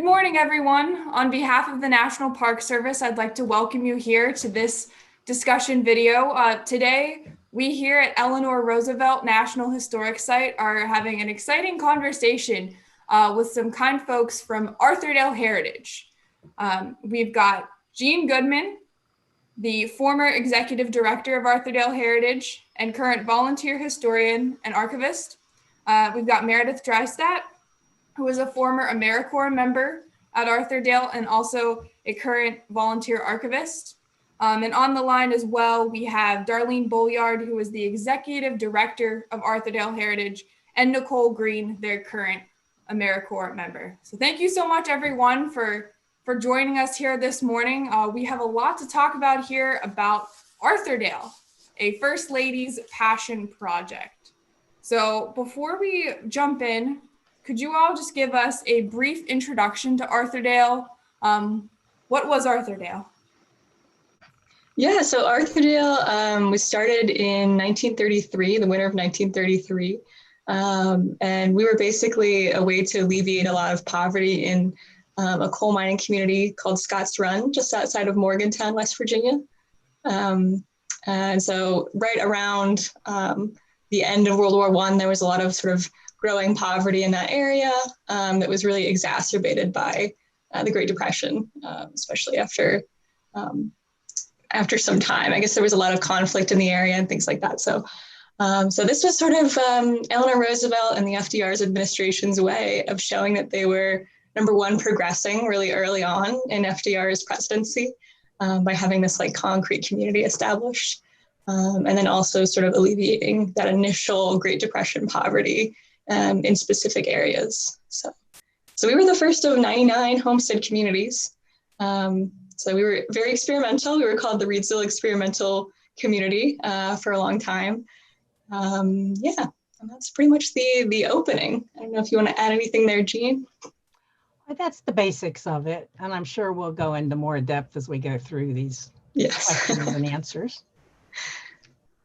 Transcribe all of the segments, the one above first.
Good morning, everyone. On behalf of the National Park Service, I'd like to welcome you here to this discussion video. Today, we here at Eleanor Roosevelt National Historic Site are having an exciting conversation with some kind folks from Arthurdale Heritage. We've got Jean Goodman, the former executive director of Arthurdale Heritage and current volunteer historian and archivist. We've got Meredith Drystat, who is a former AmeriCorps member at Arthurdale and also a current volunteer archivist. And on the line as well, we have Darlene Bolliard, who is the executive director of Arthurdale Heritage, and Nicole Green, their current AmeriCorps member. So thank you so much, everyone, for joining us here this morning. We have a lot to talk about here about Arthurdale, a First Lady's passion project. So before we jump in, could you all just give us a brief introduction to Arthurdale? What was Arthurdale? Yeah, so Arthurdale was started in 1933, the winter of 1933. And we were basically a way to alleviate a lot of poverty in a coal mining community called Scotts Run, just outside of Morgantown, West Virginia. And so right around the end of World War I, there was a lot of sort of growing poverty in that area that was really exacerbated by the Great Depression, especially after some time. I guess there was a lot of conflict in the area and things like that. So this was sort of Eleanor Roosevelt and the FDR's administration's way of showing that they were, number one, progressing really early on in FDR's presidency by having this like concrete community established, and then also sort of alleviating that initial Great Depression poverty in specific areas. So we were the first of 99 homestead communities. So we were very experimental. We were called the Reedsville Experimental Community for a long time. Yeah, and that's pretty much the opening. I don't know if you want to add anything there, Jean. That's the basics of it. And I'm sure we'll go into more depth as we go through these questions and answers.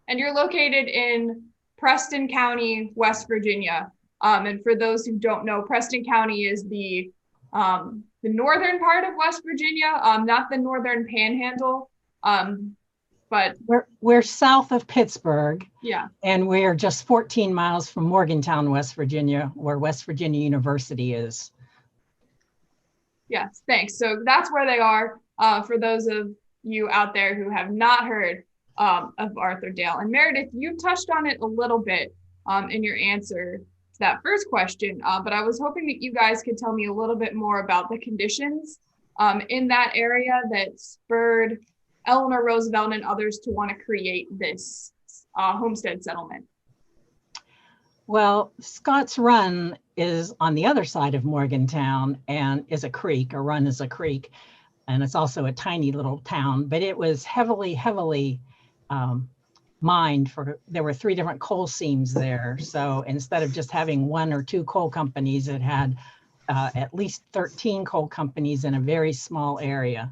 And you're located in Preston County, West Virginia. And for those who don't know, Preston County is the northern part of West Virginia, not the northern panhandle, but we're south of Pittsburgh. Yeah. And we're just 14 miles from Morgantown, West Virginia, where West Virginia University is. Yes, thanks. So that's where they are, for those of you out there who have not heard of Arthurdale. And Meredith, you touched on it a little bit in your answer to that first question, but I was hoping that you guys could tell me a little bit more about the conditions in that area that spurred Eleanor Roosevelt and others to want to create this homestead settlement. Well, Scotts Run is on the other side of Morgantown and is a creek. A run is a creek, and it's also a tiny little town, but it was heavily mined there were 3 different coal seams there. So instead of just having 1 or 2 coal companies, it had at least 13 coal companies in a very small area.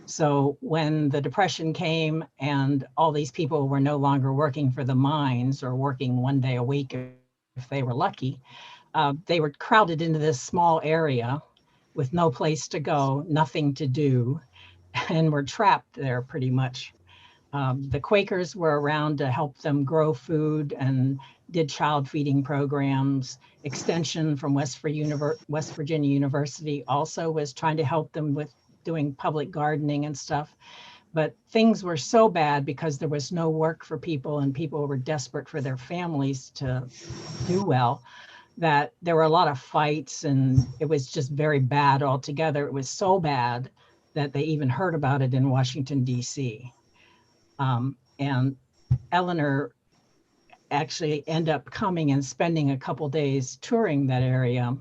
So when the Depression came and all these people were no longer working for the mines or working 1 day a week if they were lucky, they were crowded into this small area with no place to go, nothing to do, and were trapped there pretty much. The Quakers were around to help them grow food and did child feeding programs. Extension from West Virginia University also was trying to help them with doing public gardening and stuff. But things were so bad because there was no work for people and people were desperate for their families to do well, that there were a lot of fights and it was just very bad altogether. It was so bad that they even heard about it in Washington, D.C. And Eleanor actually ended up coming and spending a couple days touring that area.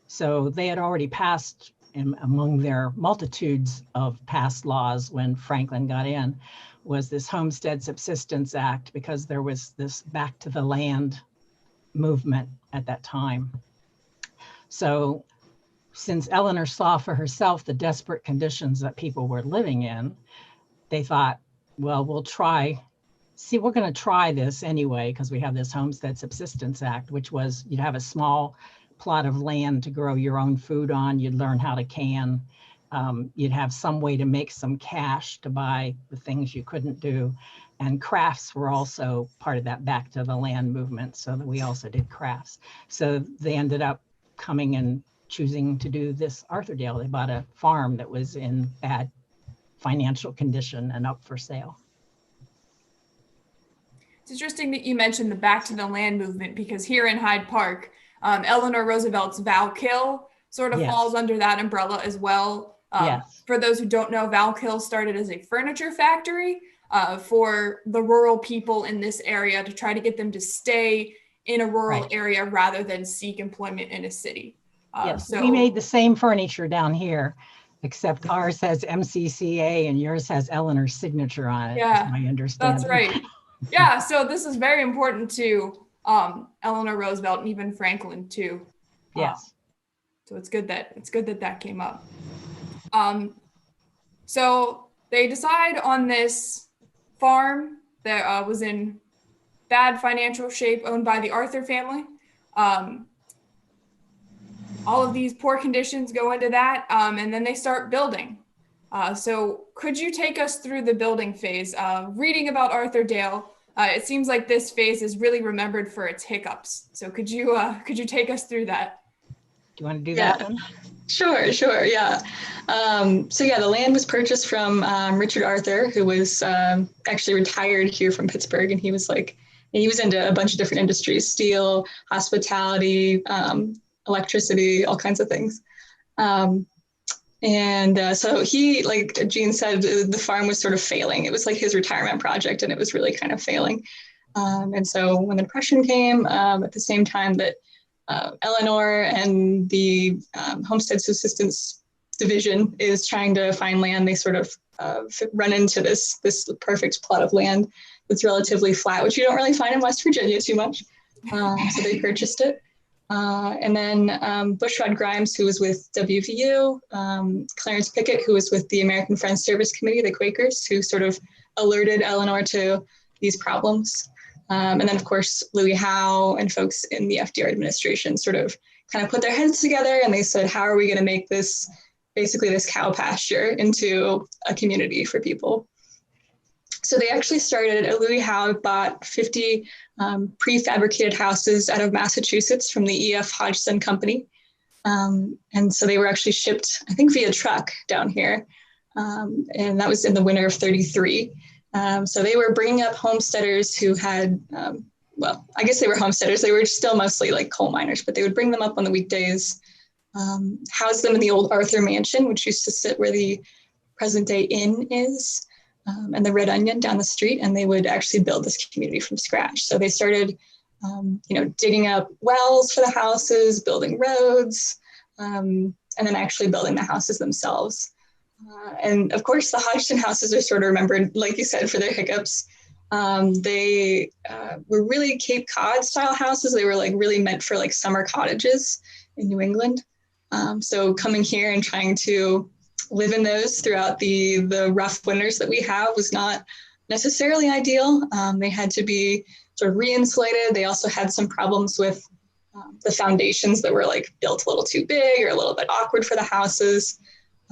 So they had already passed, among their multitudes of past laws when Franklin got in, was this Homestead Subsistence Act, because there was this back to the land movement at that time. So since Eleanor saw for herself the desperate conditions that people were living in, they thought, well, we're going to try this anyway, because we have this Homestead Subsistence Act, which was you'd have a small plot of land to grow your own food on. You'd learn how to can. You'd have some way to make some cash to buy the things you couldn't do. And crafts were also part of that back to the land movement, so that we also did crafts. So they ended up coming and choosing to do this Arthurdale. They bought a farm that was in bad financial condition and up for sale. It's interesting that you mentioned the back to the land movement, because here in Hyde Park, Eleanor Roosevelt's Valkill sort of Yes. falls under that umbrella as well. Yes. For those who don't know, Valkill started as a furniture factory for the rural people in this area to try to get them to stay in a rural Right. area rather than seek employment in a city. Yes, So we made the same furniture down here, except ours has MCCA and yours has Eleanor's signature on it. Yeah, is my understanding. that's right. Yeah, so this is very important to Eleanor Roosevelt and even Franklin too. Yes. So it's good that that came up. So they decide on this farm that was in bad financial shape, owned by the Arthur family. All of these poor conditions go into that, and then they start building. So could you take us through the building phase? Reading about Arthurdale, it seems like this phase is really remembered for its hiccups. So could you take us through that? Do you want to do that one? Sure, yeah. So yeah, the land was purchased from Richard Arthur, who was actually retired here from Pittsburgh, and he was into a bunch of different industries: steel, hospitality, electricity, all kinds of things. So he, like Jean said, the farm was sort of failing. It was like his retirement project, and it was really kind of failing. And so when the Depression came, at the same time that Eleanor and the Homestead Subsistence Division is trying to find land, they sort of run into this perfect plot of land that's relatively flat, which you don't really find in West Virginia too much. So they purchased it. And then Bushrod Grimes, who was with WVU, Clarence Pickett, who was with the American Friends Service Committee, the Quakers, who sort of alerted Eleanor to these problems. And then, of course, Louis Howe and folks in the FDR administration sort of kind of put their heads together, and they said, how are we going to make this, basically this cow pasture, into a community for people? So they actually started, Louis Howe bought 50 prefabricated houses out of Massachusetts from the E.F. Hodgson Company. And so they were actually shipped, I think, via truck down here. And that was in the winter of 33. So they were bringing up homesteaders who had, well, I guess they were homesteaders. They were still mostly like coal miners, but they would bring them up on the weekdays, house them in the old Arthur Mansion, which used to sit where the present day inn is, and the Red Onion down the street. And they would actually build this community from scratch. So they started, digging up wells for the houses, building roads, and then actually building the houses themselves. And of course, the Hodgson houses are sort of remembered, like you said, for their hiccups. They were really Cape Cod style houses. They were like really meant for like summer cottages in New England. So coming here and trying to live in those throughout the rough winters that we have was not necessarily ideal. They had to be sort of re-insulated. They also had some problems with the foundations that were like built a little too big or a little bit awkward for the houses.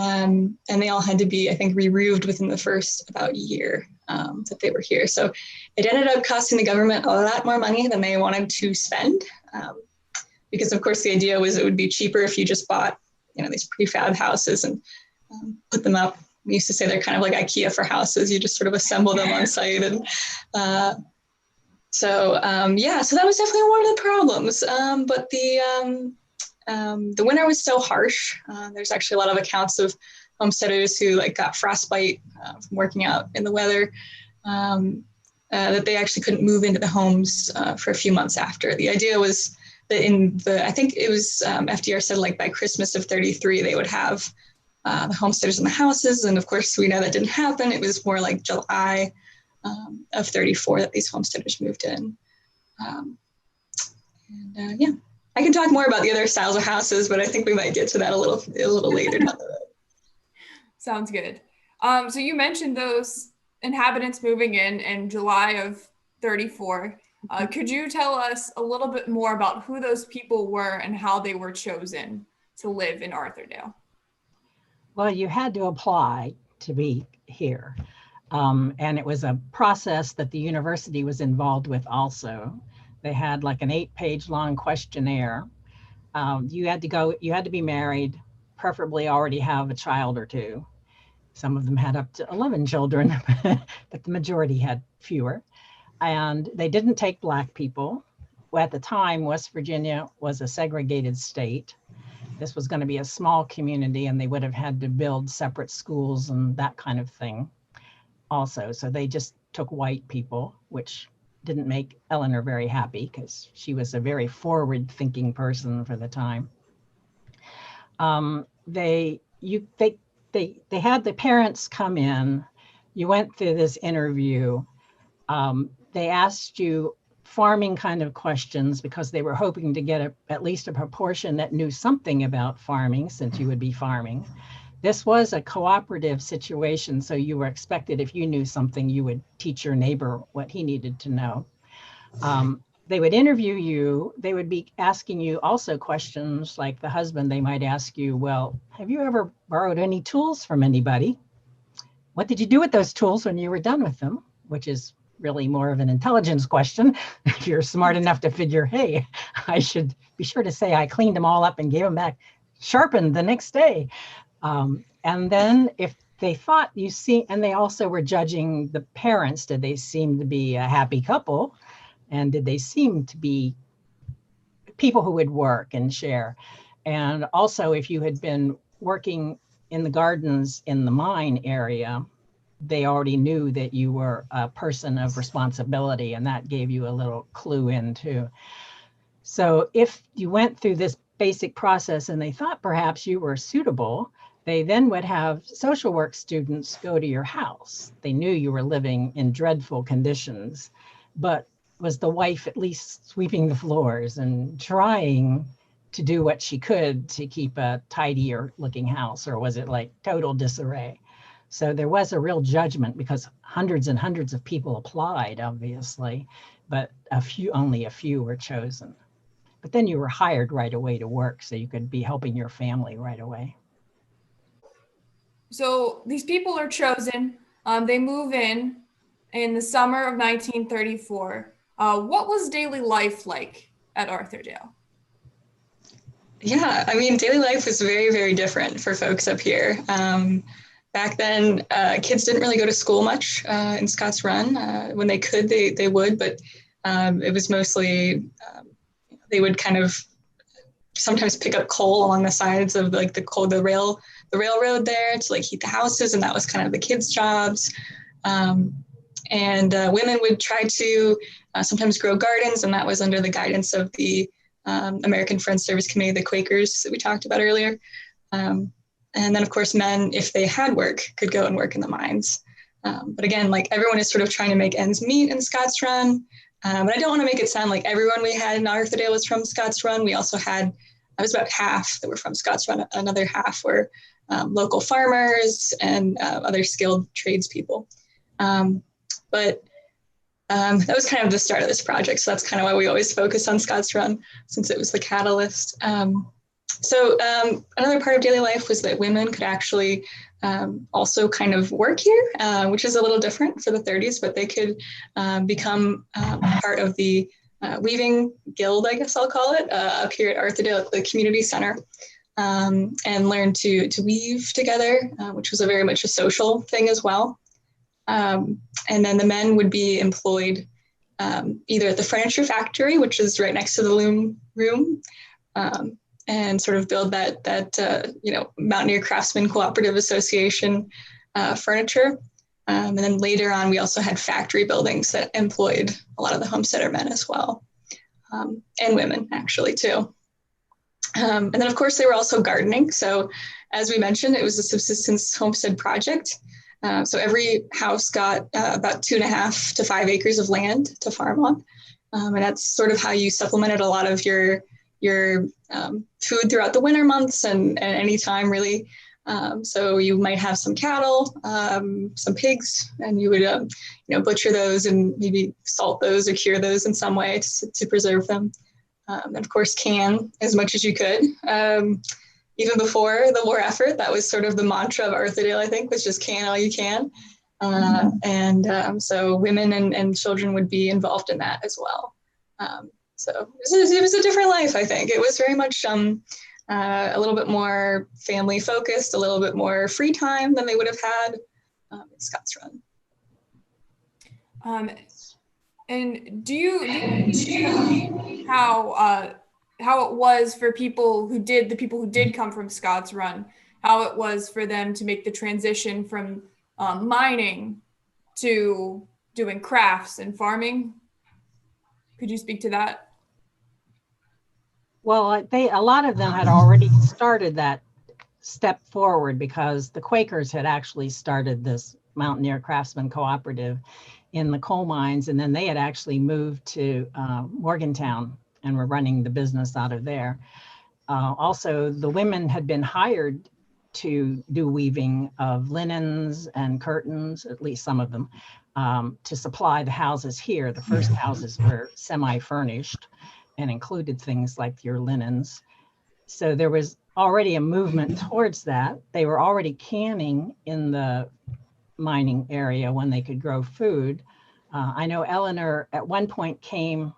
And they all had to be, I think, re-roofed within the first about year that they were here. So it ended up costing the government a lot more money than they wanted to spend, because of course the idea was it would be cheaper if you just bought, these prefab houses and put them up. We used to say they're kind of like IKEA for houses. You just sort of assemble them on site. And so that was definitely one of the problems. But the winter was so harsh. There's actually a lot of accounts of homesteaders who got frostbite from working out in the weather, that they actually couldn't move into the homes for a few months after. The idea was that I think it was FDR said by Christmas of 33, they would have the homesteaders in the houses. And of course, we know that didn't happen. It was more like July of 34 that these homesteaders moved in. I can talk more about the other styles of houses, but I think we might get to that a little later. Sounds good. So you mentioned those inhabitants moving in July of 34. Could you tell us a little bit more about who those people were and how they were chosen to live in Arthurdale? Well, you had to apply to be here. And it was a process that the university was involved with also. They had like an 8-page long questionnaire. You had to be married, preferably already have a child or two. Some of them had up to 11 children, but the majority had fewer. And they didn't take Black people. Well, at the time, West Virginia was a segregated state. This was going to be a small community, and they would have had to build separate schools and that kind of thing also. So they just took white people, which didn't make Eleanor very happy because she was a very forward-thinking person for the time. They had the parents come in. You went through this interview. They asked you farming kind of questions because they were hoping to get at least a proportion that knew something about farming, since you would be farming. This was a cooperative situation, so you were expected, if you knew something, you would teach your neighbor what he needed to know. They would interview you. They would be asking you also questions like the husband. They might ask you, well, have you ever borrowed any tools from anybody? What did you do with those tools when you were done with them? Which is really more of an intelligence question. If you're smart enough to figure, hey, I should be sure to say I cleaned them all up and gave them back sharpened the next day. And then if they thought and they also were judging the parents. Did they seem to be a happy couple? And did they seem to be people who would work and share? And also, if you had been working in the gardens in the mine area, they already knew that you were a person of responsibility, and that gave you a little clue in too. So if you went through this basic process and they thought perhaps you were suitable, they then would have social work students go to your house. They knew you were living in dreadful conditions, but was the wife at least sweeping the floors and trying to do what she could to keep a tidier looking house, or was it like total disarray? So there was a real judgment because hundreds and hundreds of people applied, obviously, but only a few were chosen. But then you were hired right away to work, so you could be helping your family right away. So these people are chosen. They move in the summer of 1934. What was daily life like at Arthurdale? Yeah, I mean, daily life was very, very different for folks up here. Back then, kids didn't really go to school much in Scotts Run. When they could, they would, but it was mostly, they would kind of sometimes pick up coal along the sides of like the railroad there to like heat the houses, and that was kind of the kids' jobs. And women would try to sometimes grow gardens, and that was under the guidance of the American Friends Service Committee, the Quakers that we talked about earlier. And then, of course, men, if they had work, could go and work in the mines. But again, like everyone is sort of trying to make ends meet in Scotts Run. But I don't want to make it sound like everyone we had in Arthurdale was from Scotts Run. We also had, I was about half that were from Scotts Run. Another half were local farmers and other skilled tradespeople. But that was kind of the start of this project. So that's kind of why we always focus on Scotts Run, since it was the catalyst. So another part of daily life was that women could actually also kind of work here, which is a little different for the 30s, but they could become part of the weaving guild, I guess I'll call it, up here at Arthurdale at the community center, and learn to weave together, which was very much a social thing as well. And then the men would be employed either at the furniture factory, which is right next to the loom room, and sort of build that Mountaineer Craftsman Cooperative Association furniture. And then later on, we also had factory buildings that employed a lot of the homesteader men as well, and women actually too. And then of course, they were also gardening. So as we mentioned, it was a subsistence homestead project. So every house got about 2.5 to 5 acres of land to farm on. And that's sort of how you supplemented a lot of your food throughout the winter months and any time really So you might have some cattle, some pigs, and you would, butcher those and maybe salt those or cure those in some way to preserve them. And of course, can as much as you could. Even before the war effort, that was sort of the mantra of Arthurdale, I think, was just can all you can. So women and children would be involved in that as well. So it was a different life, I think. It was very much a little bit more family focused, a little bit more free time than they would have had in Scott's Run. And do you see how it was for the people who did come from Scott's Run, how it was for them to make the transition from mining to doing crafts and farming? Could you speak to that? Well, a lot of them had already started that step forward because the Quakers had actually started this Mountaineer Craftsman Cooperative in the coal mines, and then they had actually moved to Morgantown and were running the business out of there. Also, the women had been hired to do weaving of linens and curtains, at least some of them, to supply the houses here. The first houses were semi-furnished and included things like your linens. So there was already a movement towards that. They were already canning in the mining area when they could grow food. I know Eleanor at one point came,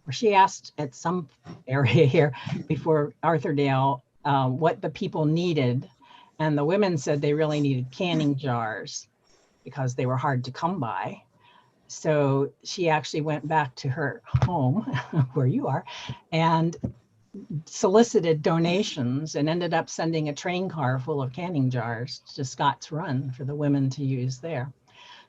or she asked at some area here before Arthurdale what the people needed. And the women said they really needed canning jars because they were hard to come by. So she actually went back to her home where you are and solicited donations and ended up sending a train car full of canning jars to Scott's Run for the women to use there.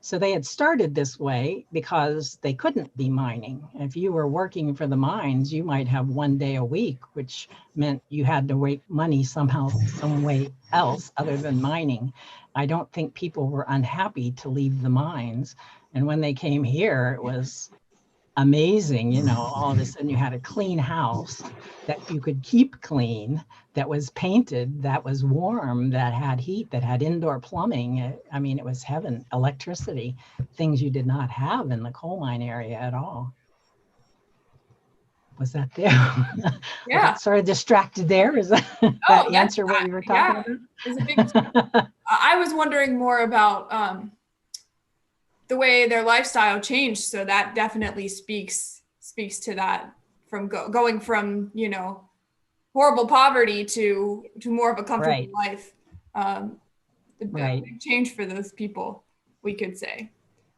So they had started this way because they couldn't be mining. If you were working for the mines, you might have one day a week, which meant you had to make money somehow, some way else other than mining. I don't think people were unhappy to leave the mines. And when they came here, it was amazing, all of a sudden you had a clean house that you could keep clean, that was painted, that was warm, that had heat, that had indoor plumbing. I mean, it was heaven. Electricity, things you did not have in the coal mine area at all. Was that there? Yeah. Sort of distracted there. Is that answer what we were talking about? It's a big, I was wondering more about the way their lifestyle changed. So that definitely speaks to that, from going from, horrible poverty to more of a comfortable life. A big change for those people, we could say.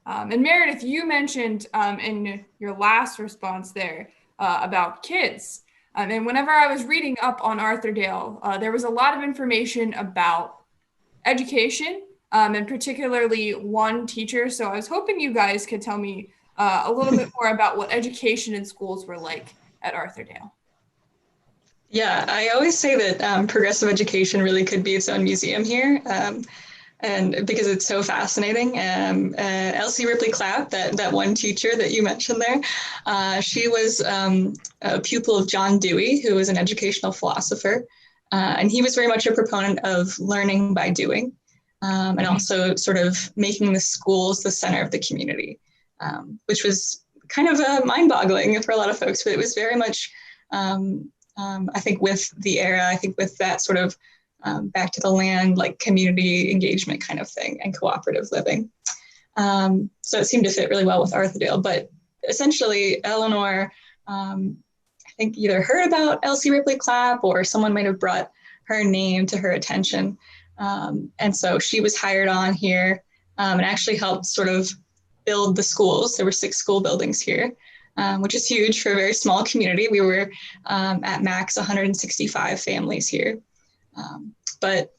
And Meredith, you mentioned in your last response there about kids. And whenever I was reading up on Arthurdale, there was a lot of information about education, and particularly one teacher. So I was hoping you guys could tell me a little bit more about what education in schools were like at Arthurdale. Yeah, I always say that progressive education really could be its own museum here, and because it's so fascinating. Elsie Ripley Clapp, that one teacher that you mentioned there, she was a pupil of John Dewey, who was an educational philosopher, and he was very much a proponent of learning by doing. And also sort of making the schools the center of the community, which was kind of mind-boggling for a lot of folks, but it was very much, I think with the era, I think with that sort of back to the land, like community engagement kind of thing and cooperative living. So it seemed to fit really well with Arthurdale, but essentially Eleanor, I think either heard about Elsie Ripley Clapp or someone might have brought her name to her attention. And so she was hired on here and actually helped sort of build the schools. There were 6 school buildings here, which is huge for a very small community. We were at max 165 families here. But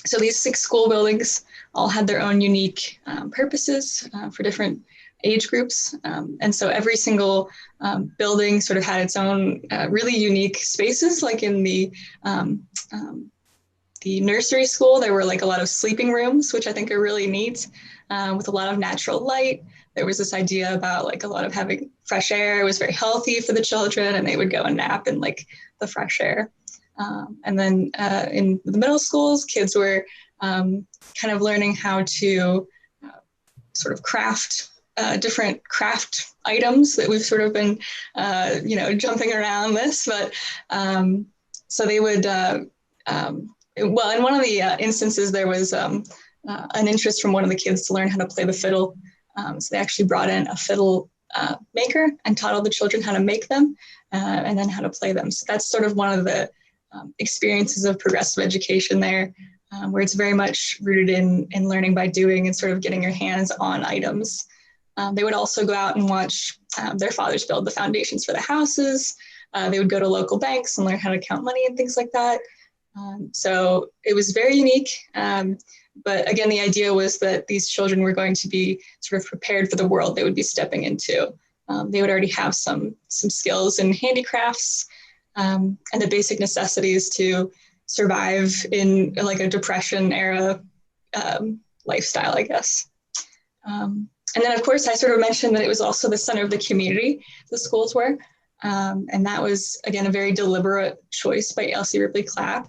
so these 6 school buildings all had their own unique purposes for different age groups. And so every single building sort of had its own really unique spaces, like in the nursery school, there were like a lot of sleeping rooms, which I think are really neat, with a lot of natural light. There was this idea about like a lot of having fresh air. It was very healthy for the children, and they would go and nap in like the fresh air. And then in the middle schools, kids were kind of learning how to sort of craft different craft items that we've sort of been, jumping around this, but so they would, well, in one of the instances, there was an interest from one of the kids to learn how to play the fiddle. So they actually brought in a fiddle maker and taught all the children how to make them and then how to play them. So that's sort of one of the experiences of progressive education there, where it's very much rooted in learning by doing and sort of getting your hands on items. They would also go out and watch their fathers build the foundations for the houses. They would go to local banks and learn how to count money and things like that. So it was very unique. But again, the idea was that these children were going to be sort of prepared for the world they would be stepping into. They would already have some skills in handicrafts and the basic necessities to survive in like a Depression era lifestyle, I guess. And then, of course, I sort of mentioned that it was also the center of the community, the schools were. And that was, again, a very deliberate choice by Elsie Ripley Clapp.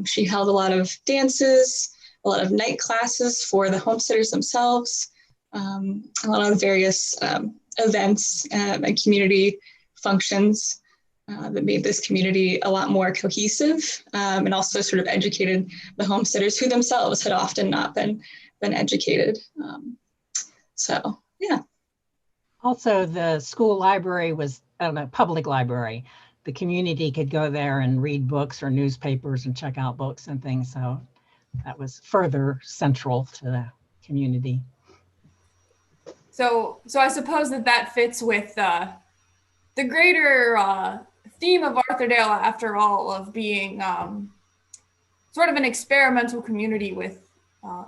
She held a lot of dances, a lot of night classes for the homesteaders themselves, a lot of various events and community functions that made this community a lot more cohesive and also sort of educated the homesteaders who themselves had often not been educated. So, yeah. Also, the school library was a public library. The community could go there and read books or newspapers and check out books and things. So that was further central to the community. So I suppose that fits with the greater theme of Arthurdale, after all, of being sort of an experimental community with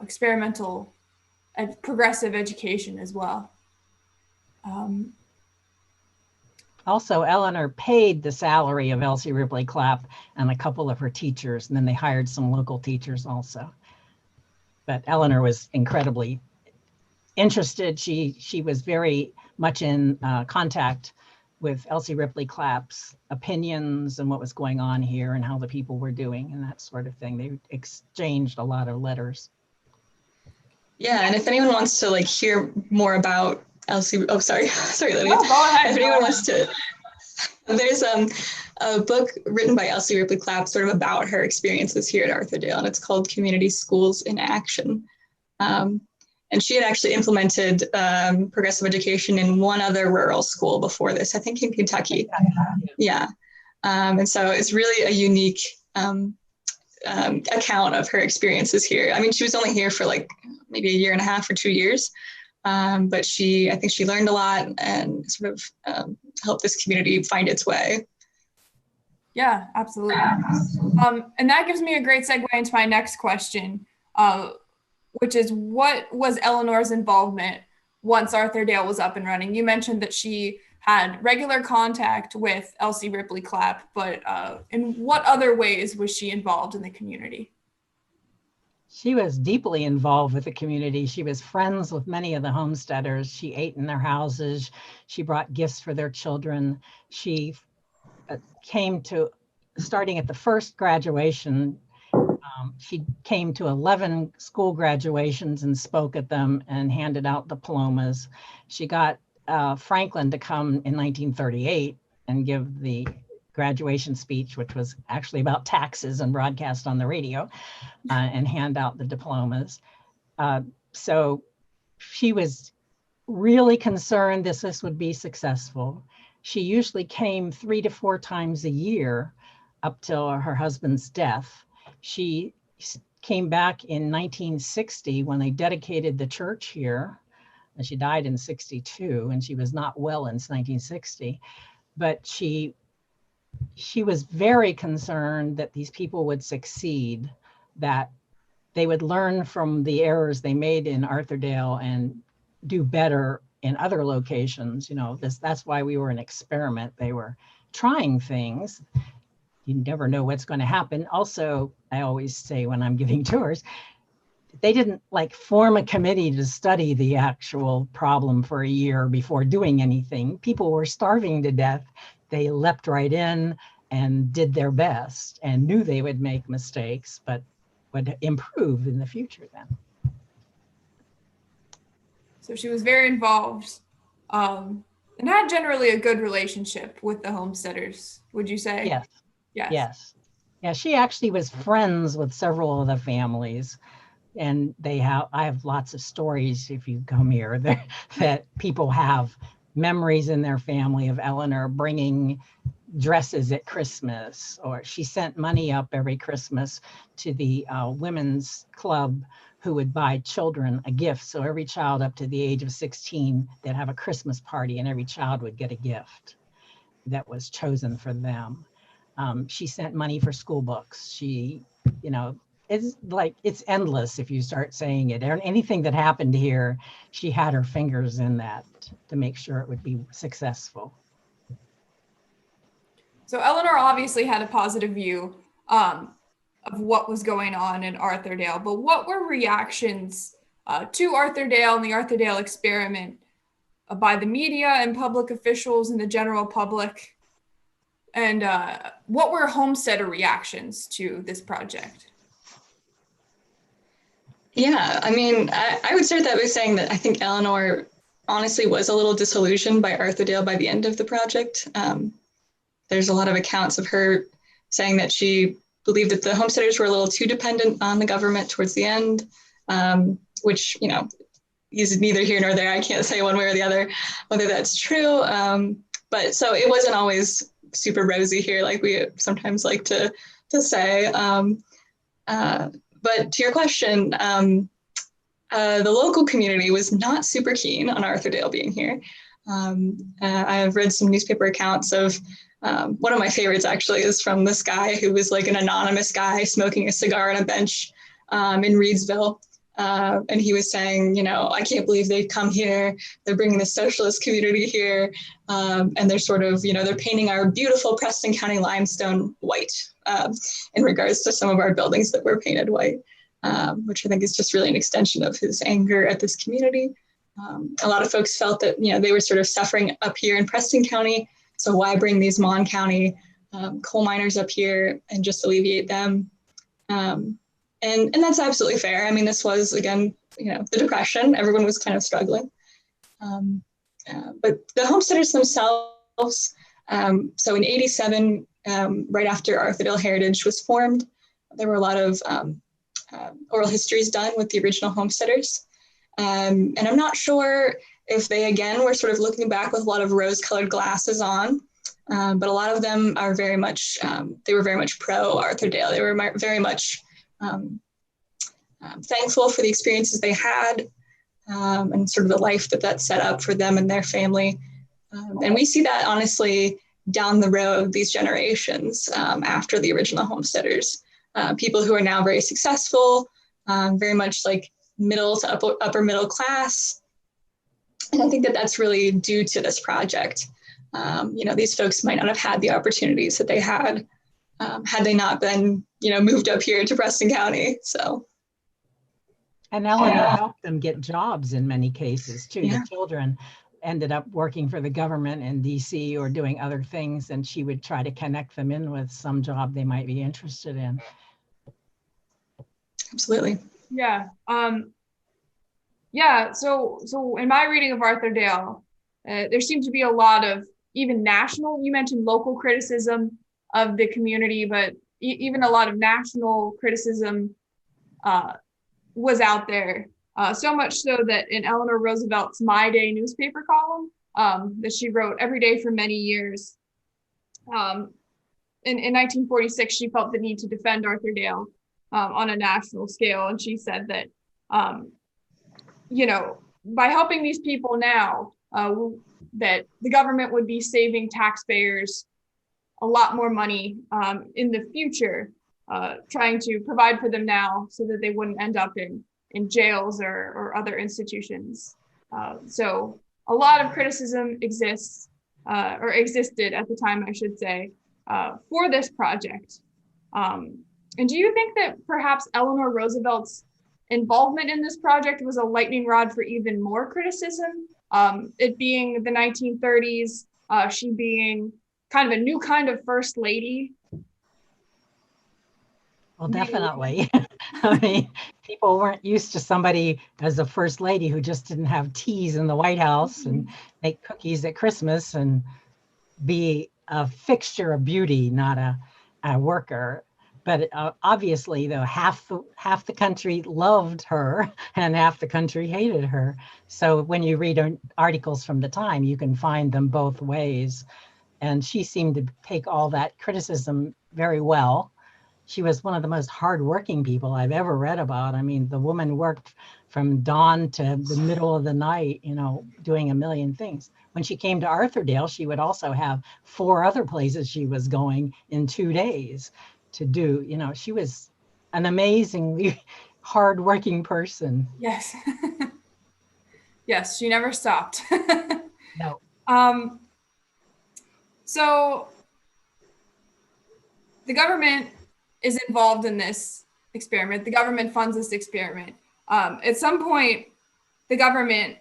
experimental and progressive education as well. Also, Eleanor paid the salary of Elsie Ripley Clapp and a couple of her teachers, and then they hired some local teachers also. But Eleanor was incredibly interested. She was very much in contact with Elsie Ripley Clapp's opinions and what was going on here and how the people were doing and that sort of thing. They exchanged a lot of letters. Yeah, and if anyone wants to like hear more about Elsie, sorry, Lily. No, go ahead. If anyone wants to, there's a book written by Elsie Ripley Clapp sort of about her experiences here at Arthurdale, and it's called Community Schools in Action. And she had actually implemented progressive education in one other rural school before this, I think in Kentucky. Yeah. And so it's really a unique account of her experiences here. I mean, she was only here for like maybe a year and a half or 2 years, but I think she learned a lot and sort of helped this community find its way. Yeah, absolutely. And that gives me a great segue into my next question, which is, what was Eleanor's involvement once Arthurdale was up and running? You mentioned that she had regular contact with Elsie Ripley Clapp, but in what other ways was she involved in the community? She was deeply involved with the community. She was friends with many of the homesteaders. She ate in their houses. She brought gifts for their children. She came to, starting at the first graduation, she came to 11 school graduations and spoke at them and handed out diplomas. She got Franklin to come in 1938 and give the graduation speech, which was actually about taxes and broadcast on the radio, and hand out the diplomas. So she was really concerned this would be successful. She usually came 3 to 4 times a year up till her husband's death. She came back in 1960 when they dedicated the church here. And she died in 62, and she was not well in 1960. But she was very concerned that these people would succeed, that they would learn from the errors they made in Arthurdale and do better in other locations. You know, that's why we were an experiment. They were trying things. You never know what's going to happen. Also, I always say when I'm giving tours, they didn't like form a committee to study the actual problem for a year before doing anything. People were starving to death. They leapt right in and did their best and knew they would make mistakes, but would improve in the future then. So she was very involved, and had generally a good relationship with the homesteaders, would you say? Yes. Yes. Yes. Yeah, she actually was friends with several of the families. And I have lots of stories if you come here that people have memories in their family of Eleanor bringing dresses at Christmas, or she sent money up every Christmas to the women's club who would buy children a gift. So every child up to the age of 16, they'd have a Christmas party and every child would get a gift that was chosen for them. She sent money for school books. She, it's endless if you start saying it. Anything that happened here, she had her fingers in that to make sure it would be successful. So Eleanor obviously had a positive view of what was going on in Arthurdale, but what were reactions to Arthurdale and the Arthurdale experiment by the media and public officials and the general public? And what were homesteader reactions to this project? Yeah, I mean, I would start that by saying that I think Eleanor honestly was a little disillusioned by Arthurdale by the end of the project. There's a lot of accounts of her saying that she believed that the homesteaders were a little too dependent on the government towards the end, which, is neither here nor there. I can't say one way or the other whether that's true. But so it wasn't always super rosy here, like we sometimes like to say. But to your question, the local community was not super keen on Arthurdale being here. I've read some newspaper accounts of one of my favorites actually is from this guy who was like an anonymous guy smoking a cigar on a bench in Reedsville. And he was saying, I can't believe they've come here. They're bringing the socialist community here. And they're sort of, they're painting our beautiful Preston County limestone white in regards to some of our buildings that were painted white, which I think is just really an extension of his anger at this community. A lot of folks felt that, they were sort of suffering up here in Preston County. So why bring these Mon County coal miners up here and just alleviate them? And that's absolutely fair. I mean, this was, again, the Depression. Everyone was kind of struggling. But the homesteaders themselves, so in '87, right after Arthurdale Heritage was formed, there were a lot of oral histories done with the original homesteaders. And I'm not sure if they, again, were sort of looking back with a lot of rose-colored glasses on, but a lot of them are very much, they were very much pro-Arthurdale. They were very much thankful for the experiences they had and sort of the life that set up for them and their family. And we see that honestly down the road, these generations after the original homesteaders, people who are now very successful, very much like middle to upper middle class. And I think that's really due to this project. These folks might not have had the opportunities that they had they not been, moved up here to Preston County. So. And Eleanor helped them get jobs in many cases too. Yeah. The children ended up working for the government in DC or doing other things, and she would try to connect them in with some job they might be interested in. Absolutely. Yeah. So in my reading of Arthurdale, there seemed to be a lot of even national, you mentioned local criticism of the community, but even a lot of national criticism was out there. So much so that in Eleanor Roosevelt's My Day newspaper column that she wrote every day for many years, in 1946, she felt the need to defend Arthurdale on a national scale. And she said that, by helping these people now, that the government would be saving taxpayers a lot more money in the future, trying to provide for them now so that they wouldn't end up in jails or other institutions. So a lot of criticism exists, or existed at the time, I should say, for this project. And do you think that perhaps Eleanor Roosevelt's involvement in this project was a lightning rod for even more criticism? It being the 1930s, she being kind of a new kind of first lady. Well, definitely. I mean, people weren't used to somebody as a first lady who just didn't have teas in the White House and make cookies at Christmas and be a fixture of beauty, not a worker. But obviously, though, half the country loved her and half the country hated her. So when you read articles from the time, you can find them both ways. And she seemed to take all that criticism very well. She was one of the most hardworking people I've ever read about. I mean, the woman worked from dawn to the middle of the night, you know, doing a million things. When she came to Arthurdale, she would also have 4 other places she was going in 2 days to do. You know, she was an amazingly hardworking person. Yes. Yes, she never stopped. No. So the government is involved in this experiment. The government funds this experiment. At some point, the government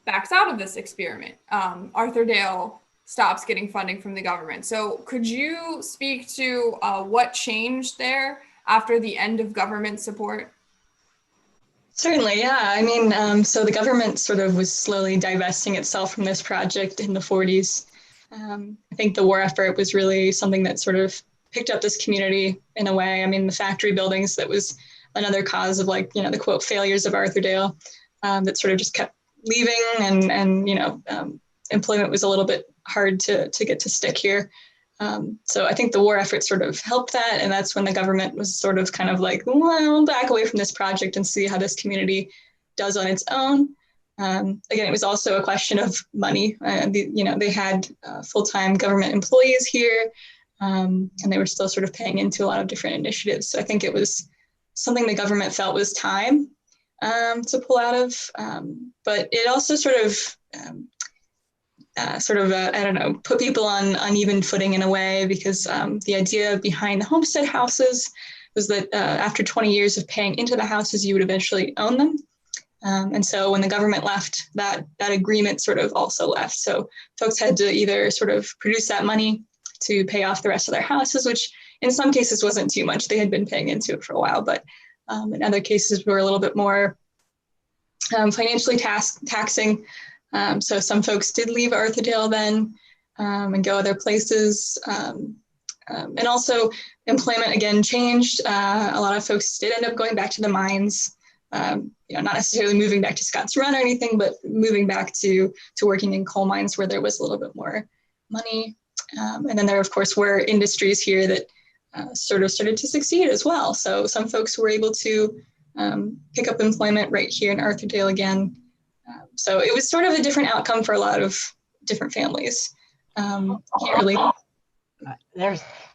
backs out of this experiment. Arthurdale stops getting funding from the government. So could you speak to what changed there after the end of government support? Certainly, yeah. I mean, so the government sort of was slowly divesting itself from this project in the 40s. I think the war effort was really something that sort of picked up this community in a way. I mean, the factory buildings, that was another cause of, like, you know, the quote failures of Arthurdale, that sort of just kept leaving, and employment was a little bit hard to get to stick here. So I think the war effort sort of helped that. And that's when the government was sort of kind of like, well, back away from this project and see how this community does on its own. Again, it was also a question of money. They had full-time government employees here, and they were still sort of paying into a lot of different initiatives. So I think it was something the government felt was time to pull out of. But it also sort of put people on uneven footing in a way, because the idea behind the homestead houses was that after 20 years of paying into the houses, you would eventually own them. And so when the government left, that agreement sort of also left. So folks had to either sort of produce that money to pay off the rest of their houses, which in some cases wasn't too much. They had been paying into it for a while, but in other cases were a little bit more financially taxing. So some folks did leave Arthurdale then and go other places. And also employment again changed. A lot of folks did end up going back to the mines, not necessarily moving back to Scotts Run or anything, but moving back to working in coal mines where there was a little bit more money. And then there, of course, were industries here that sort of started to succeed as well. So some folks were able to pick up employment right here in Arthurdale again. So it was sort of a different outcome for a lot of different families.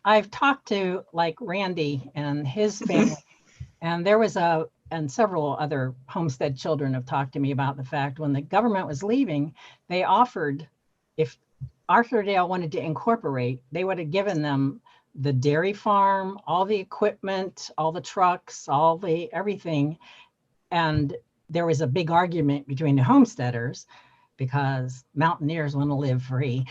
I've talked to, like, Randy and his family, and there was and several other homestead children have talked to me about the fact when the government was leaving, they offered, if Arthurdale wanted to incorporate, they would have given them the dairy farm, all the equipment, all the trucks, everything. And there was a big argument between the homesteaders because mountaineers want to live free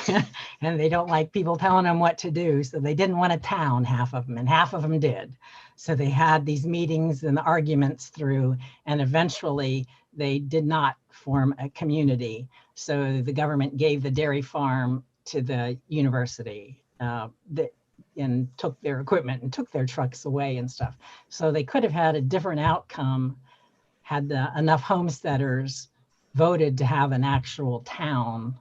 and they don't like people telling them what to do. So they didn't want a town, half of them, and half of them did. So they had these meetings and arguments through, and eventually they did not form a community. So the government gave the dairy farm to the university and took their equipment and took their trucks away and stuff. So they could have had a different outcome had enough homesteaders voted to have an actual town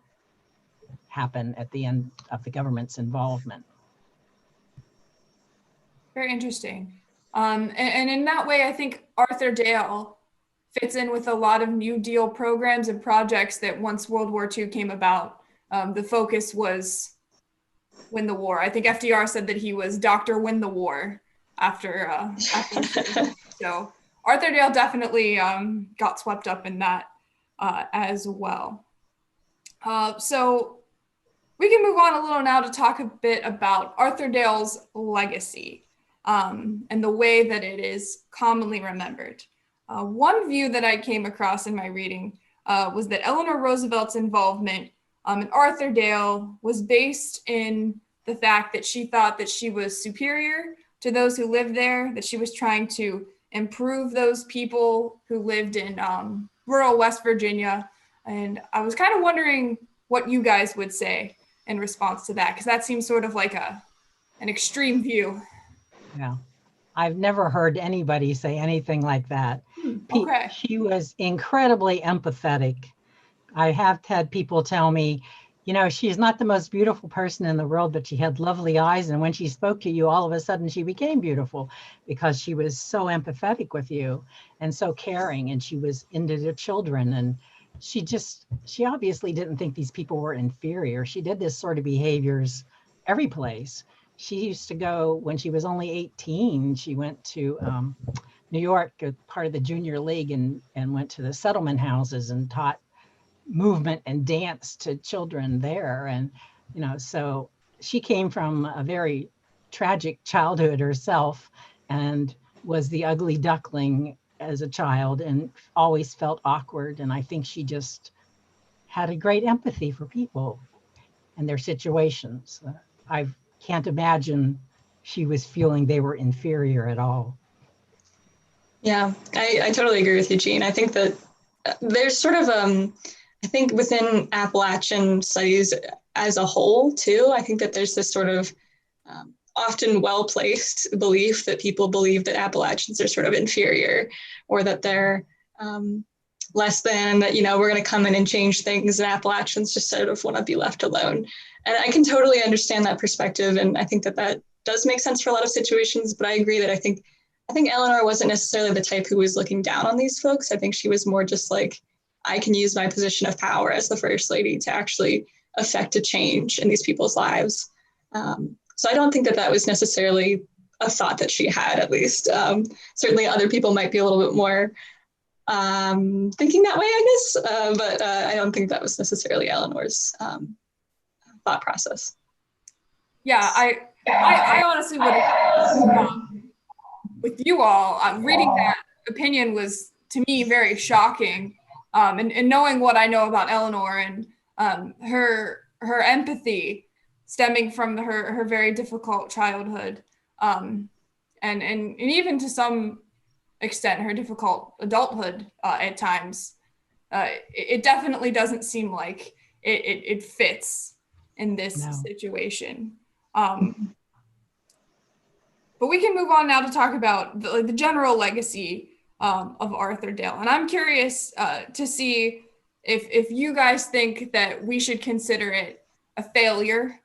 happen at the end of the government's involvement. Very interesting. And in that way, I think Arthurdale fits in with a lot of New Deal programs and projects that once World War II came about, the focus was win the war. I think FDR said that he was Dr. Win the War after so Arthurdale definitely got swept up in that as well. So we can move on a little now to talk a bit about Arthurdale's legacy and the way that it is commonly remembered. One view that I came across in my reading was that Eleanor Roosevelt's involvement And Arthurdale was based in the fact that she thought that she was superior to those who lived there, that she was trying to improve those people who lived in rural West Virginia. And I was kind of wondering what you guys would say in response to that, because that seems sort of like an extreme view. Yeah. I've never heard anybody say anything like that. Okay. She was incredibly empathetic. I have had people tell me, you know, she's not the most beautiful person in the world, but she had lovely eyes. And when she spoke to you, all of a sudden she became beautiful because she was so empathetic with you and so caring. And she was into the children. And she obviously didn't think these people were inferior. She did this sort of behaviors every place. She used to go when she was only 18. She went to New York, part of the junior league, and went to the settlement houses and taught movement and dance to children there. And, you know, so she came from a very tragic childhood herself and was the ugly duckling as a child and always felt awkward. And I think she just had a great empathy for people and their situations. I can't imagine she was feeling they were inferior at all. Yeah, I totally agree with you, Jean. I think that there's sort of, I think within Appalachian studies as a whole too, I think that there's this sort of often well-placed belief that people believe that Appalachians are sort of inferior or that they're less than, that, you know, we're going to come in and change things and Appalachians just sort of want to be left alone. And I can totally understand that perspective. And I think that that does make sense for a lot of situations, but I agree that I think Eleanor wasn't necessarily the type who was looking down on these folks. I think she was more just like, I can use my position of power as the first lady to actually affect a change in these people's lives. So I don't think that that was necessarily a thought that she had, at least. Certainly other people might be a little bit more thinking that way, I guess, but I don't think that was necessarily Eleanor's thought process. Yeah, I honestly would with you all. Reading that opinion was, to me, very shocking. And knowing what I know about Eleanor and her empathy stemming from her very difficult childhood, and even to some extent her difficult adulthood at times, it definitely doesn't seem like it fits in this situation. But we can move on now to talk about the general legacy of Arthurdale. And I'm curious to see if you guys think that we should consider it a failure.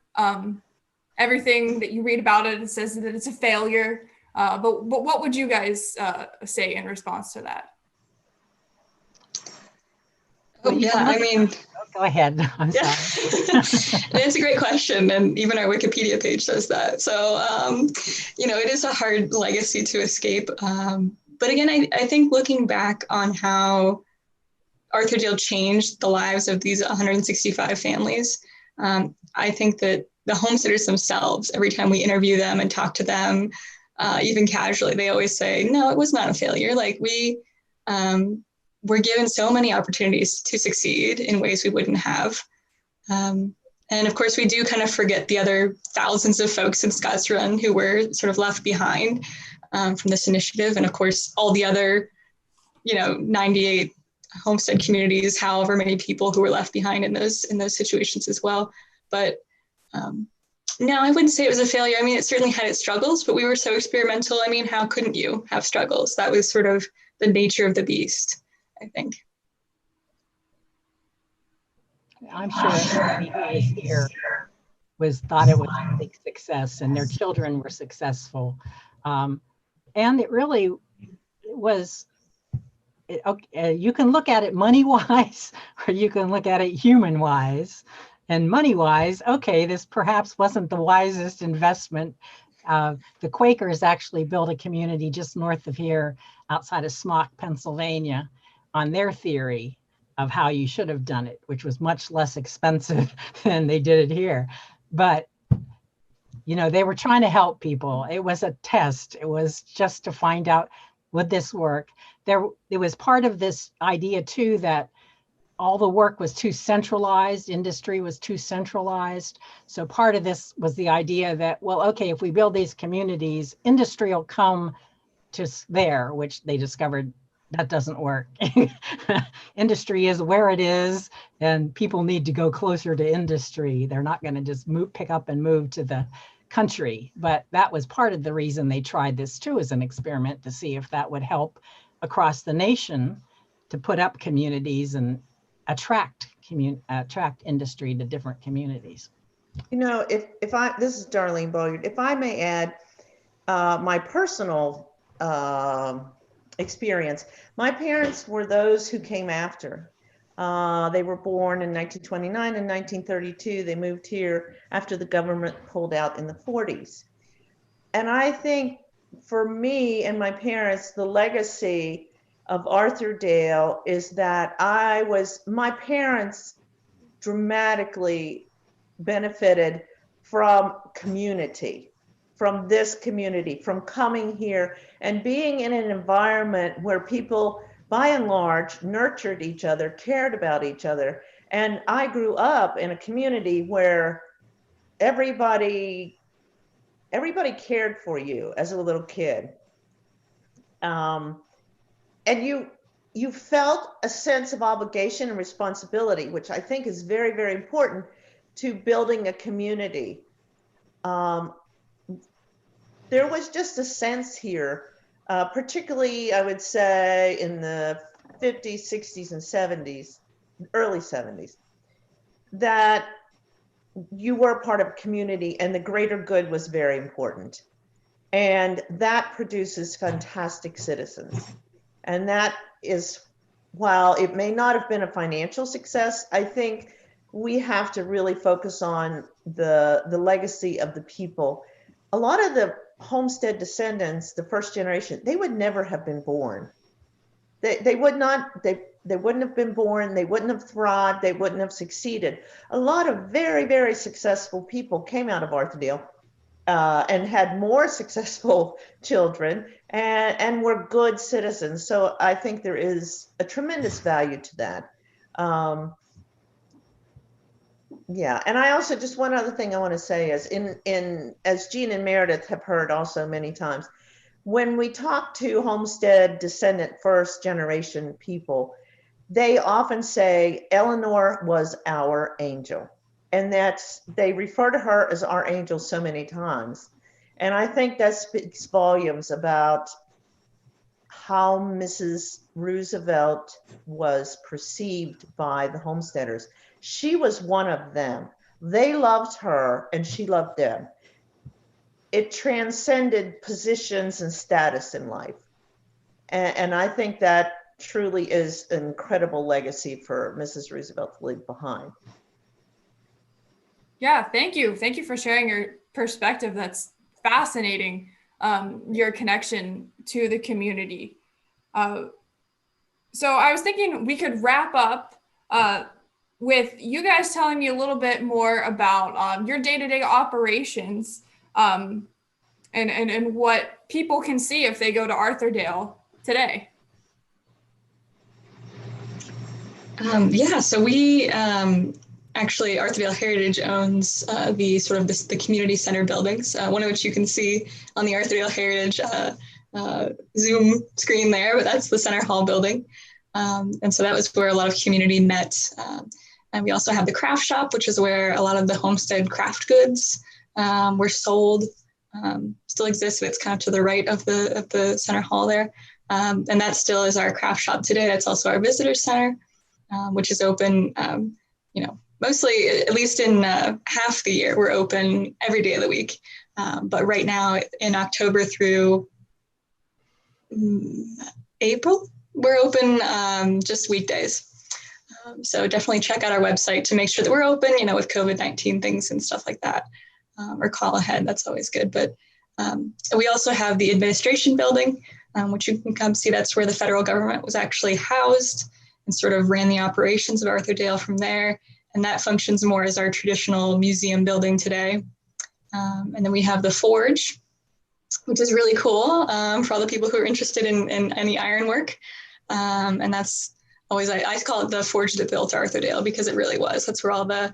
Everything that you read about it says that it's a failure. But what would you guys say in response to that? Oh, yeah, I mean, go ahead. I'm sorry. It's a great question. And even our Wikipedia page says that. So, you know, it is a hard legacy to escape. But again, I think looking back on how Arthurdale changed the lives of these 165 families, I think that the homesteaders themselves, every time we interview them and talk to them, even casually, they always say, no, it was not a failure. Like we're given so many opportunities to succeed in ways we wouldn't have. And of course, we do kind of forget the other thousands of folks in Scotts Run who were sort of left behind from this initiative. And of course, all the other, 98 homestead communities, however many people who were left behind in those situations as well. But no, I wouldn't say it was a failure. I mean, it certainly had its struggles, but we were so experimental. I mean, how couldn't you have struggles? That was sort of the nature of the beast, I think. I'm sure everybody who was here thought it was a big success and their children were successful. And it really was, you can look at it money-wise or you can look at it human-wise. And money-wise, okay, this perhaps wasn't the wisest investment. The Quakers actually built a community just north of here outside of Smock, Pennsylvania, on their theory of how you should have done it, which was much less expensive than they did it here. But, they were trying to help people. It was a test. It was just to find out, would this work? It was part of this idea too that all the work was too centralized, industry was too centralized. So part of this was the idea that, well, okay, if we build these communities, industry will come to there, which they discovered that doesn't work. Industry is where it is, and people need to go closer to industry. They're not going to just pick up and move to the country. But that was part of the reason they tried this too, as an experiment to see if that would help across the nation to put up communities and attract industry to different communities. You know, this is Darlene Bolyard, if I may add my personal experience. My parents were those who came after. They were born in 1929 and 1932. They moved here after the government pulled out in the 40s. And I think for me and my parents, the legacy of Arthurdale is that my parents dramatically benefited from community, from this community, from coming here and being in an environment where people, by and large, nurtured each other, cared about each other. And I grew up in a community where everybody cared for you as a little kid. And you felt a sense of obligation and responsibility, which I think is very, very important to building a community. There was just a sense here, particularly I would say in the 50s, 60s, and 70s, early 70s, that you were part of a community and the greater good was very important. And that produces fantastic citizens. And that is, while it may not have been a financial success, I think we have to really focus on the legacy of the people. A lot of the homestead descendants, the first generation, they would never have been born. They wouldn't have been born, they wouldn't have thrived, they wouldn't have succeeded. A lot of very, very successful people came out of Arthurdale and had more successful children and were good citizens. So I think there is a tremendous value to that. Yeah, and I also, just one other thing I want to say is as Jean and Meredith have heard also many times, when we talk to homestead descendant first generation people, they often say Eleanor was our angel, and they refer to her as our angel so many times. And I think that speaks volumes about how Mrs. Roosevelt was perceived by the homesteaders. She was one of them. They loved her and she loved them. It transcended positions and status in life. And I think that truly is an incredible legacy for Mrs. Roosevelt to leave behind. Yeah, thank you. Thank you for sharing your perspective. That's fascinating, your connection to the community. So I was thinking we could wrap up with you guys telling me a little bit more about your day-to-day operations and what people can see if they go to Arthurdale today. Yeah, so we actually, Arthurdale Heritage owns the community center buildings, one of which you can see on the Arthurdale Heritage Zoom screen there, but that's the Center Hall building. And so that was where a lot of community met. And we also have the craft shop, which is where a lot of the homestead craft goods were sold. Still exists, but it's kind of to the right of the Center Hall there. And that still is our craft shop today. That's also our visitor center, which is open, mostly, at least in half the year, we're open every day of the week. But right now in October through April, we're open just weekdays. So definitely check out our website to make sure that we're open, with COVID-19 things and stuff like that, or call ahead. That's always good. But we also have the administration building, which you can come see. That's where the federal government was actually housed and sort of ran the operations of Arthurdale from there. And that functions more as our traditional museum building today. And then we have the forge, which is really cool for all the people who are interested in any ironwork. And that's I call it the forge that built Arthurdale, because it really was. That's where all the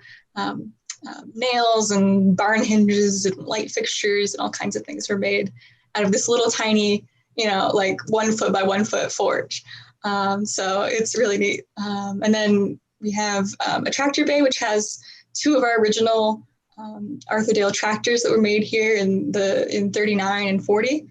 nails and barn hinges and light fixtures and all kinds of things were made out of this little tiny, like 1 foot by 1 foot forge. So it's really neat. And then we have a tractor bay, which has 2 of our original Arthurdale tractors that were made here in 39 and 40.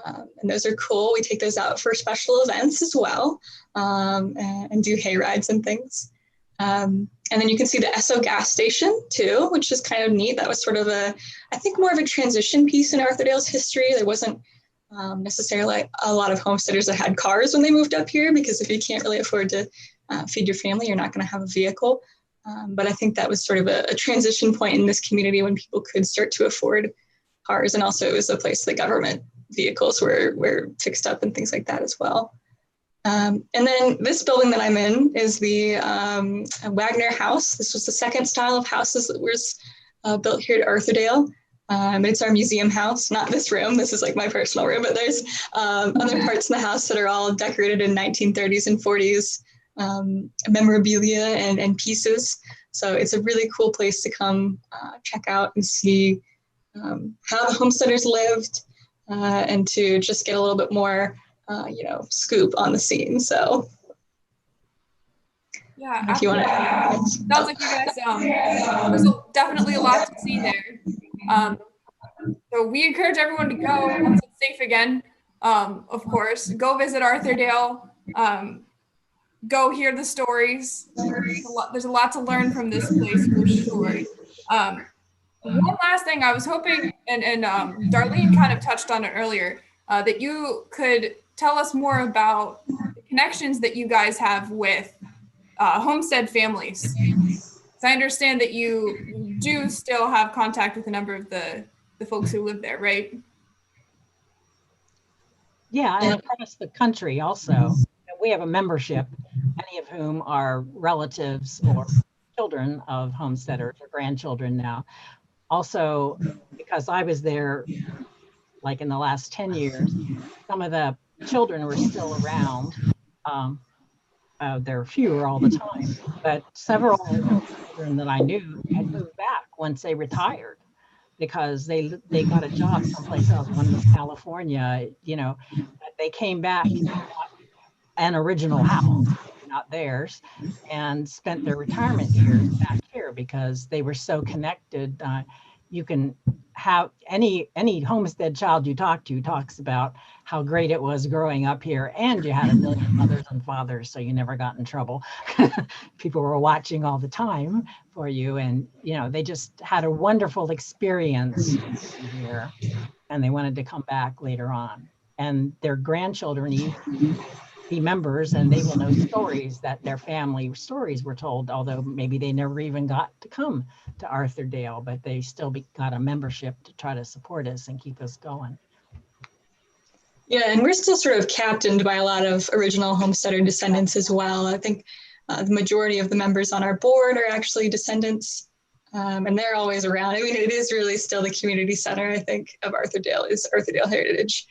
And those are cool. We take those out for special events as well, and do hay rides and things. And then you can see the Esso gas station too, which is kind of neat. That was sort of I think more of a transition piece in Arthurdale's history. There wasn't necessarily a lot of homesteaders that had cars when they moved up here, because if you can't really afford to feed your family, you're not going to have a vehicle. But I think that was sort of a transition point in this community when people could start to afford cars. And also it was a place the government vehicles were fixed up and things like that as well. And then this building that I'm in is the Wagner House. This was the second style of houses that was built here at Arthurdale. It's our museum house, not this room. This is like my personal room, but there's other parts in the house that are all decorated in 1930s and 40s memorabilia and pieces. So it's a really cool place to come check out and see how the homesteaders lived, and to just get a little bit more, scoop on the scene. So Yeah, if you want to, sounds like you guys, there's definitely a lot to see there. So we encourage everyone to go once it's safe again. Of course, go visit Arthurdale. Go hear the stories. There's a lot to learn from this place for sure. One last thing, I was hoping, and Darlene kind of touched on it earlier, that you could tell us more about the connections that you guys have with homestead families. So I understand that you do still have contact with a number of the folks who live there, right? Yeah, and across the country also. We have a membership, many of whom are relatives or children of homesteaders or grandchildren now. Also, because I was there like in the last 10 years, some of the children were still around. There were fewer all the time, but several children that I knew had moved back once they retired, because they got a job someplace else. One was California, but they came back, an original house, not theirs, and spent their retirement years back here because they were so connected. You can have any homestead child you talk to talks about how great it was growing up here, and you had a million mothers and fathers, so you never got in trouble. People were watching all the time for you, and they just had a wonderful experience here, and they wanted to come back later on. And their grandchildren be members, and they will know stories that their family stories were told, although maybe they never even got to come to Arthurdale, but they still got a membership to try to support us and keep us going. Yeah, and we're still sort of captained by a lot of original homesteader descendants as well. I think the majority of the members on our board are actually descendants, and they're always around. I mean, it is really still the community center, I think, of Arthurdale is Arthurdale Heritage.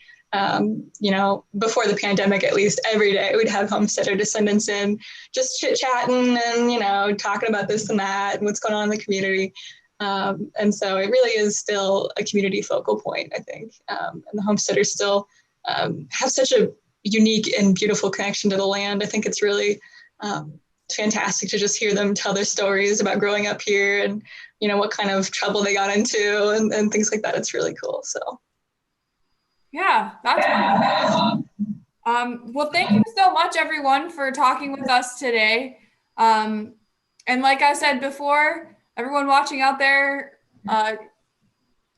Before the pandemic, at least every day we'd have homesteader descendants in, just chit-chatting and, talking about this and that and what's going on in the community. And so it really is still a community focal point, I think. And the homesteaders still have such a unique and beautiful connection to the land. I think it's really fantastic to just hear them tell their stories about growing up here and, what kind of trouble they got into and things like that. It's really cool. So. Yeah, that's wonderful. Well, thank you so much, everyone, for talking with us today. And like I said before, everyone watching out there,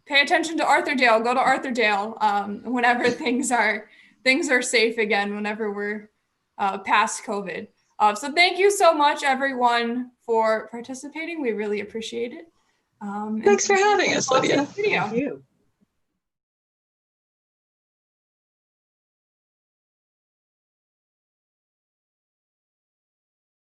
pay attention to Arthurdale. Go to Arthurdale whenever things are safe again, whenever we're past COVID. So thank you so much, everyone, for participating. We really appreciate it. Thanks for having us, Lydia. Thank you.